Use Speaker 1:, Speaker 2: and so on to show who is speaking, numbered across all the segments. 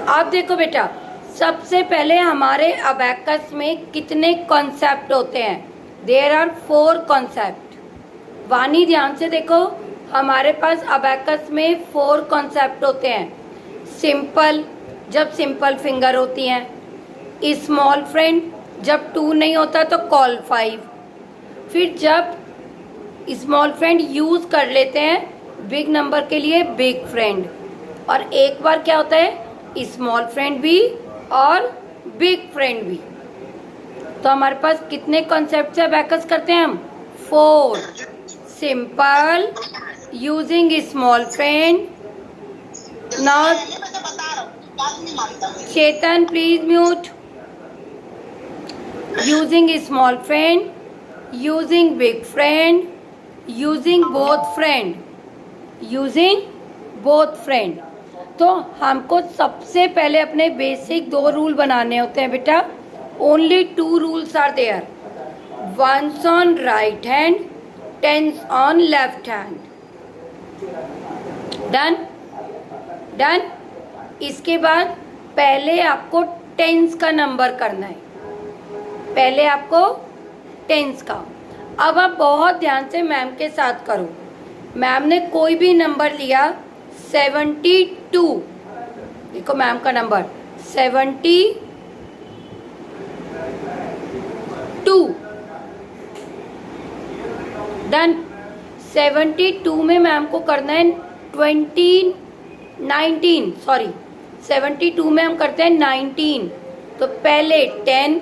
Speaker 1: अब देखो बेटा, सबसे पहले हमारे अबैकस में कितने कॉन्सेप्ट होते हैं? There are 4 concept. वानी ध्यान से देखो, हमारे पास अबैकस में 4 कॉन्सेप्ट होते हैं। सिंपल, जब सिंपल फिंगर होती हैं। स्मॉल फ्रेंड, जब 2 नहीं होता तो कॉल 5। फिर जब स्मॉल फ्रेंड यूज़ कर लेते हैं बिग नंबर के लिए, बिग फ्रेंड। और एक बार क्या होता है, स्मॉल फ्रेंड भी और बिग फ्रेंड भी। तो हमारे पास कितने कॉन्सेप्ट से अबैकस करते हैं हम? 4। Simple, using small friend. Now Chetan please mute. Using small friend, using big friend, using both friend, using both friend. तो हमको सबसे पहले अपने बेसिक 2 रूल बनाने होते हैं बेटा। Only 2 rules are there, once on right hand, tens on left hand. Done done. इसके बाद पहले आपको टेंस का नंबर करना है, पहले आपको टेंस का। अब आप बहुत ध्यान से मैम के साथ करो। मैम ने कोई भी नंबर लिया, 72, देखो मैम का नंबर 72। डन। 72 में मैम को करना है 19, सॉरी 72 में हम करते हैं 19। तो पहले 10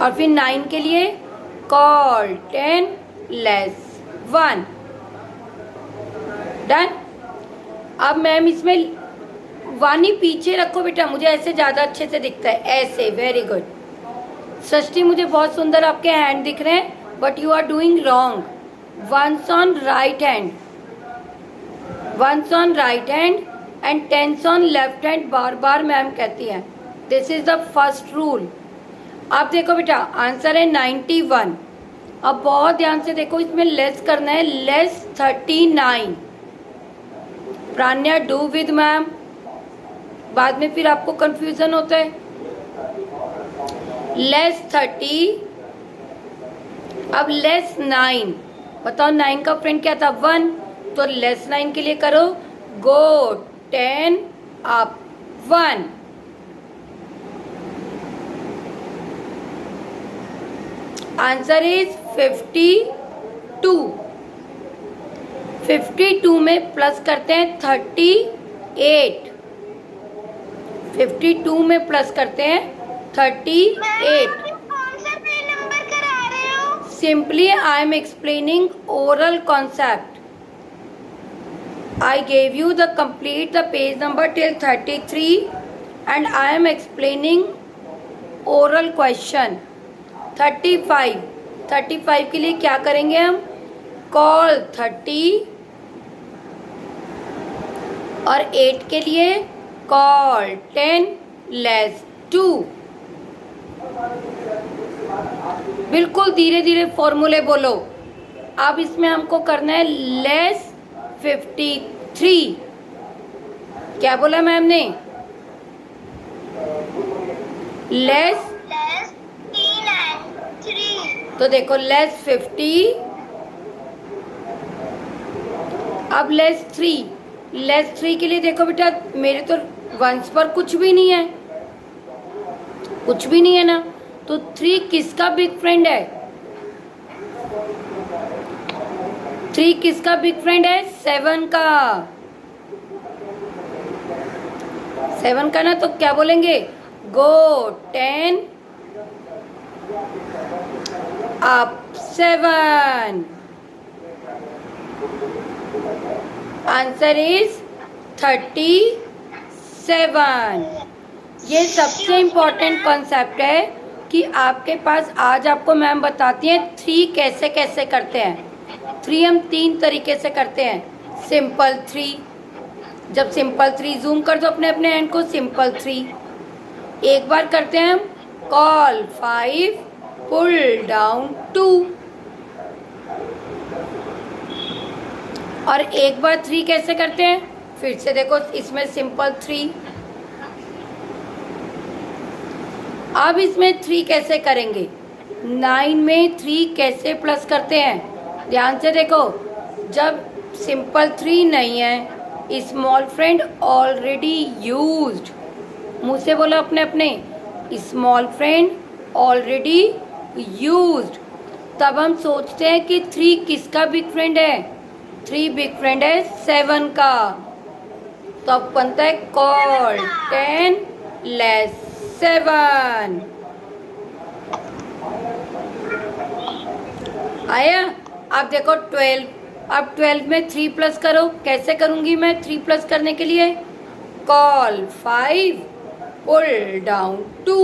Speaker 1: और फिर 9 के लिए कॉल 10 लेस 1। डन। अब मैम इसमें वानी पीछे रखो बेटा, मुझे ऐसे ज़्यादा अच्छे से दिखता है, ऐसे। Very good. सृष्टि, मुझे बहुत सुंदर आपके हैंड दिख रहे हैं, but you are doing wrong. Once on right hand, once on right hand and tens on left hand, बार बार मैम कहती हैं। This is the first rule. अब देखो बेटा, आंसर है 91। अब बहुत ध्यान से देखो, इसमें लेस करना है, लेस 39। प्राण्या, डू विद मैम, बाद में फिर आपको कंफ्यूजन होता है। लेस 30, अब लेस 9। बताओ 9 का फ्रेंड क्या था? 1। तो लेस 9 के लिए करो गो 10 अप 1। Answer is 52। 52 में प्लस करते हैं 38। 52 में प्लस करते हैं 38। Simply I am explaining oral concept. I gave you the complete the page number till 33 and I am explaining oral question. 35 के लिए क्या करेंगे हम? कॉल 30 और 8 के लिए कॉल 10 लेस 2। बिल्कुल धीरे धीरे फॉर्मूले बोलो। अब इसमें हमको करना है लेस 53। क्या बोला मैम ने? लेस 3। तो देखो लेस 50, अब लेस 3। लेस 3 के लिए देखो बेटा, मेरे तो वंस पर कुछ भी नहीं है, कुछ भी नहीं है ना। तो 3 किसका बिग फ्रेंड है? 3 किसका बिग फ्रेंड है? 7 का। 7 का ना, तो क्या बोलेंगे? गो 10 अप 7। Answer is 37। ये सबसे इम्पोर्टेंट कॉन्सेप्ट है कि आपके पास आज आपको मैम बताती हैं 3 कैसे कैसे करते हैं। 3 हम 3 तरीके से करते हैं। सिंपल 3, जब सिंपल 3 जूम कर दो अपने अपने हैंड को, सिंपल 3। एक बार करते हैं हम कॉल 5 पुल डाउन 2, और एक बार 3 कैसे करते हैं? फिर से देखो इसमें सिंपल 3। अब इसमें 3 कैसे करेंगे, 9 में 3 कैसे प्लस करते हैं, ध्यान से देखो। जब सिंपल 3 नहीं है, स्मॉल फ्रेंड ऑलरेडी यूज्ड, मुंह से बोलो अपने अपने, स्मॉल फ्रेंड ऑलरेडी यूज्ड, तब हम सोचते हैं कि 3 किसका बिग फ्रेंड है, 3 बिग फ्रेंड है 7 का। तो अब बनता है कॉल 10 लेस 7। आया। अब देखो 12, अब 12 में 3 प्लस करो, कैसे करूंगी मैं 3 प्लस करने के लिए, कॉल 5 पुल डाउन 2,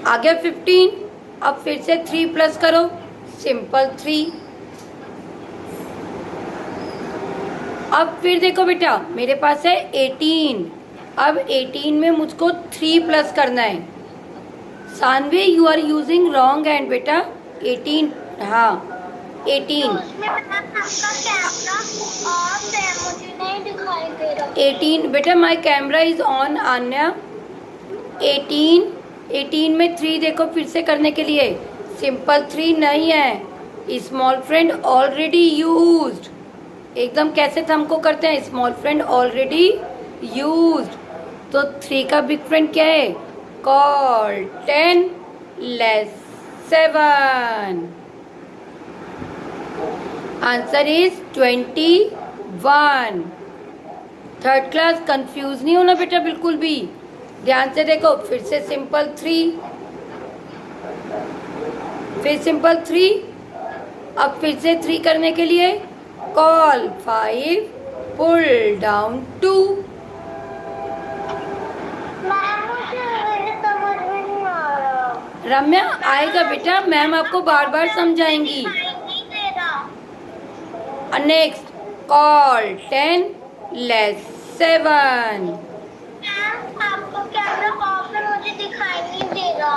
Speaker 1: आ गया 15। अब फिर से 3 प्लस करो, सिंपल 3। अब फिर देखो बेटा मेरे पास है 18, अब 18 में मुझको 3 प्लस करना है। Saanvi you are using wrong hand बेटा, 18, हाँ 18,
Speaker 2: उसमें आपका कैमरा ऑफ है, मुझे नहीं दिखाई दे रहा।
Speaker 1: 18 बेटा my camera is on Aanya. 18 में 3 देखो फिर से करने के लिए, सिंपल 3 नहीं है, स्मॉल फ्रेंड ऑलरेडी यूज्ड। एकदम कैसे थम को करते हैं, स्मॉल फ्रेंड ऑलरेडी यूज्ड। तो 3 का बिग फ्रेंड क्या है, call 10 less 7। Answer is 21। Third class confuse नहीं होना बेटा बिल्कुल भी, ध्यान से देखो। फिर से सिंपल 3, फिर सिंपल 3। अब फिर से 3 करने के लिए कॉल 5 पुल डाउन 2।
Speaker 2: मुझे समझ में नहीं आ रहा।
Speaker 1: रम्या आएगा बेटा, मैम आपको बार बार समझाएंगी।
Speaker 2: नहीं दे रहा।
Speaker 1: Next call 10 less 7।
Speaker 2: मैम आपको कैमरा ऑफ है, मुझे दिखाई नहीं दे रहा।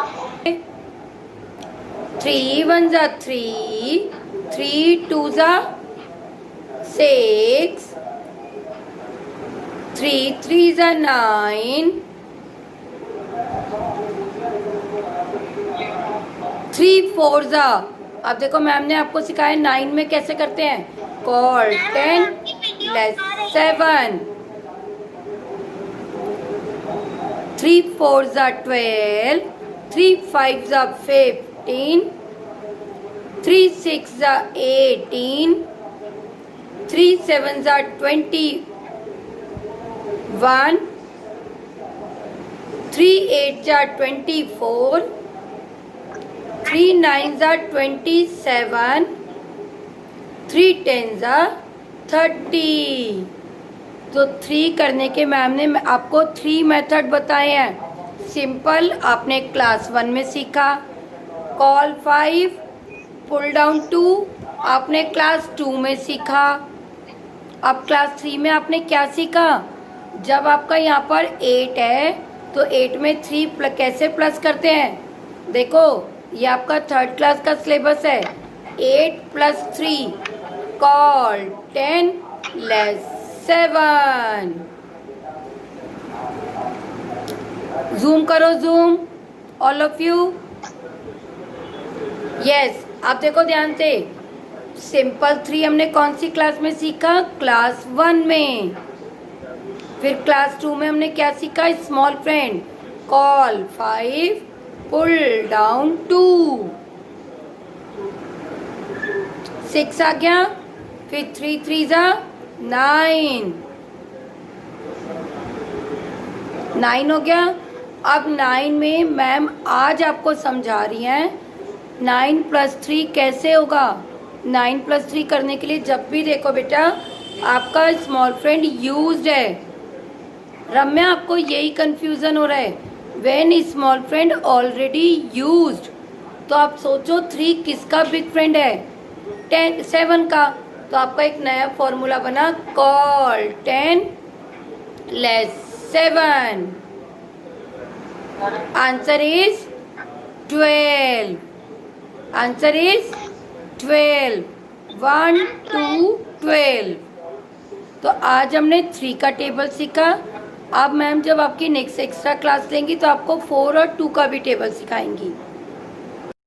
Speaker 1: 3 1 जा 3, 3 2 जा 6, 3 3 जा 9, 3 4 जा। अब देखो मैम ने आपको सिखाया 9 में कैसे करते हैं, कॉल 10 लेस 7, 3 4 जा 12, 3 5 जा 15, 3 6 जा 18, 3 7 जा 21, 3 8 जा 24, 3 9 जा 27, 3 10 जा 30। तो 3 करने के मैम ने आपको 3 मेथड बताए हैं। सिंपल आपने क्लास 1 में सीखा, कॉल 5 पुल डाउन 2 आपने क्लास 2 में सीखा। अब क्लास 3 में आपने क्या सीखा, जब आपका यहाँ पर 8 है तो 8 में 3 कैसे प्लस करते हैं। देखो ये आपका थर्ड क्लास का सिलेबस है, 8 प्लस 3 कॉल 10 लेस 7। जूम करो, zoom all of you. Yes आप देखो ध्यान से, सिंपल 3 हमने कौन सी क्लास में सीखा, क्लास 1 में। फिर क्लास 2 में हमने क्या सीखा, small friend, call 5 pull down 2, 6 आ गया। फिर 3 3 जा 9, 9 हो गया। अब 9 में मैम आज आपको समझा रही हैं 9 प्लस 3 कैसे होगा। 9 प्लस 3 करने के लिए जब भी देखो बेटा आपका स्मॉल फ्रेंड यूज्ड है। रम्या आपको यही कंफ्यूजन हो रहा है, when small friend already used. तो आप सोचो 3 किसका बिग फ्रेंड है, 7 का। तो आपका एक नया फॉर्मूला बना, call 10 less 7। Answer is 12। Answer is 12। 1 2 12। तो आज हमने 3 का टेबल सीखा। अब मैम जब आपकी नेक्स्ट एक्स्ट्रा क्लास लेंगी तो आपको 4 और 2 का भी टेबल सिखाएंगी।